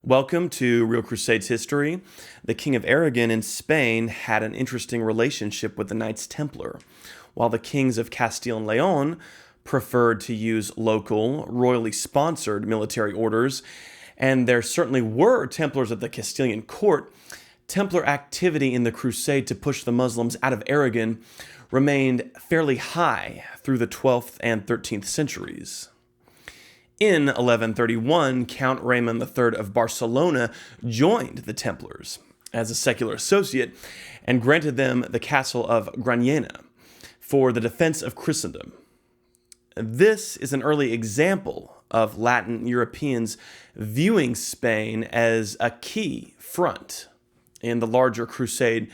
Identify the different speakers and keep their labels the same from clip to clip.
Speaker 1: Welcome to Real Crusades history. The King of Aragon in Spain had an interesting relationship with the Knights Templar, while the kings of Castile and Leon preferred to use local, royally sponsored military orders, and there certainly were Templars at the Castilian court. Templar activity in the crusade to push the Muslims out of Aragon remained fairly high through the 12th and 13th centuries. In 1131, Count Raymond III of Barcelona joined the Templars as a secular associate and granted them the castle of Granada for the defense of Christendom. This is an early example of Latin Europeans viewing Spain as a key front in the larger crusade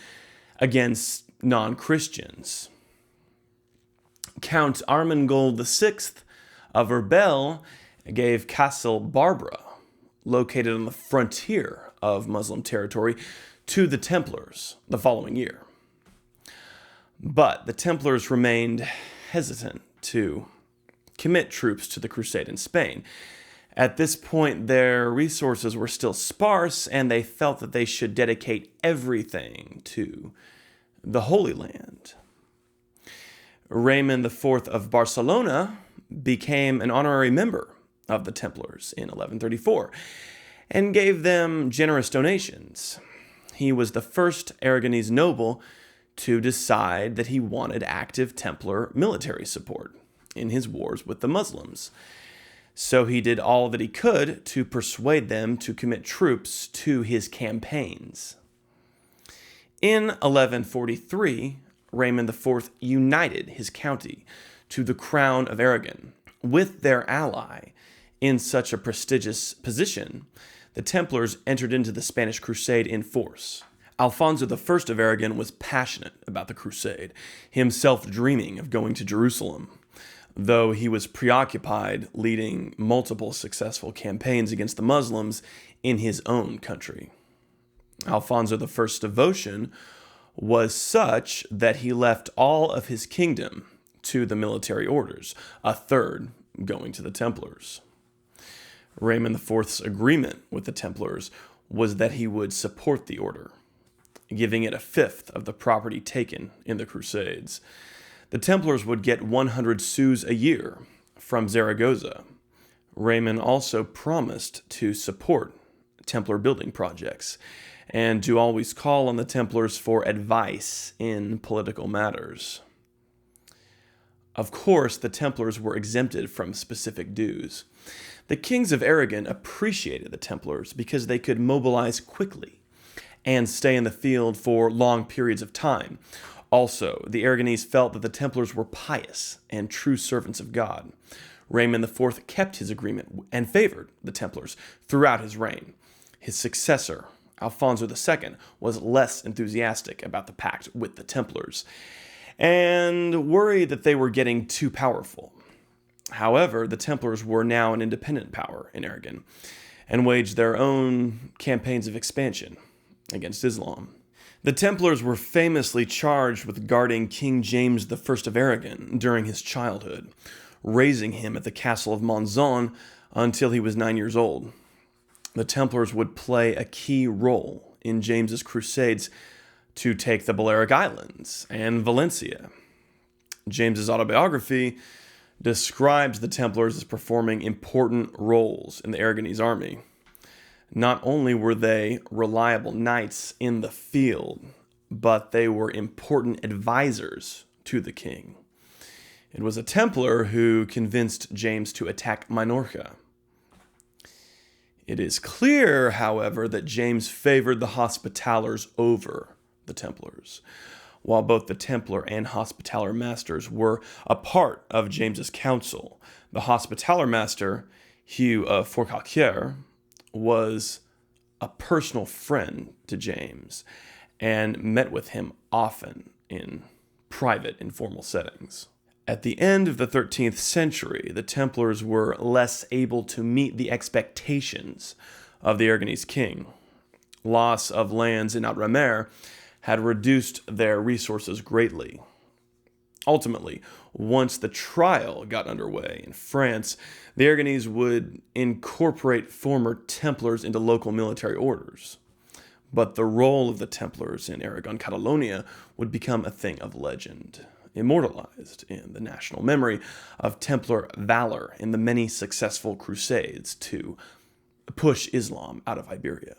Speaker 1: against non-Christians. Count Armengold VI of Urbel gave Castle Barbara, located on the frontier of Muslim territory, to the Templars the following year. But the Templars remained hesitant to commit troops to the crusade in Spain. At this point, their resources were still sparse, and they felt that they should dedicate everything to the Holy Land. Raymond IV of Barcelona became an honorary member of the Templars in 1134 and gave them generous donations. He was the first Aragonese noble to decide that he wanted active Templar military support in his wars with the Muslims. So he did all that he could to persuade them to commit troops to his campaigns. In 1143, Raymond IV united his county to the crown of Aragon with their ally. In such a prestigious position, the Templars entered into the Spanish Crusade in force. Alfonso I of Aragon was passionate about the crusade, himself dreaming of going to Jerusalem, though he was preoccupied leading multiple successful campaigns against the Muslims in his own country. Alfonso I's devotion was such that he left all of his kingdom to the military orders, a third going to the Templars. Raymond IV's agreement with the Templars was that he would support the order, giving it a fifth of the property taken in the Crusades. The Templars would get 100 sous a year from Zaragoza. Raymond also promised to support Templar building projects and to always call on the Templars for advice in political matters. Of course, the Templars were exempted from specific dues. The Kings of Aragon appreciated the Templars because they could mobilize quickly and stay in the field for long periods of time. Also, the Aragonese felt that the Templars were pious and true servants of God. Raymond IV kept his agreement and favored the Templars throughout his reign. His successor, Alfonso II, was less enthusiastic about the pact with the Templars and worried that they were getting too powerful. However, the Templars were now an independent power in Aragon and waged their own campaigns of expansion against Islam. The Templars were famously charged with guarding King James I of Aragon during his childhood, raising him at the castle of Monzon until he was 9 years old. The Templars would play a key role in James's crusades to take the Balearic Islands and Valencia. James's autobiography describes the Templars as performing important roles in the Aragonese army. Not only were they reliable knights in the field, but they were important advisors to the king. It was a Templar who convinced James to attack Minorca. It is clear, however, that James favored the Hospitallers over the Templars. While both the Templar and Hospitaller masters were a part of James's council, the Hospitaller master, Hugh of Forcalquier, was a personal friend to James and met with him often in private, informal settings. At the end of the 13th century, the Templars were less able to meet the expectations of the Aragonese king. Loss of lands in Outremer had reduced their resources greatly. Ultimately, once the trial got underway in France, the Aragonese would incorporate former Templars into local military orders. But the role of the Templars in Aragon Catalonia would become a thing of legend, immortalized in the national memory of Templar valor in the many successful Crusades to push Islam out of Iberia.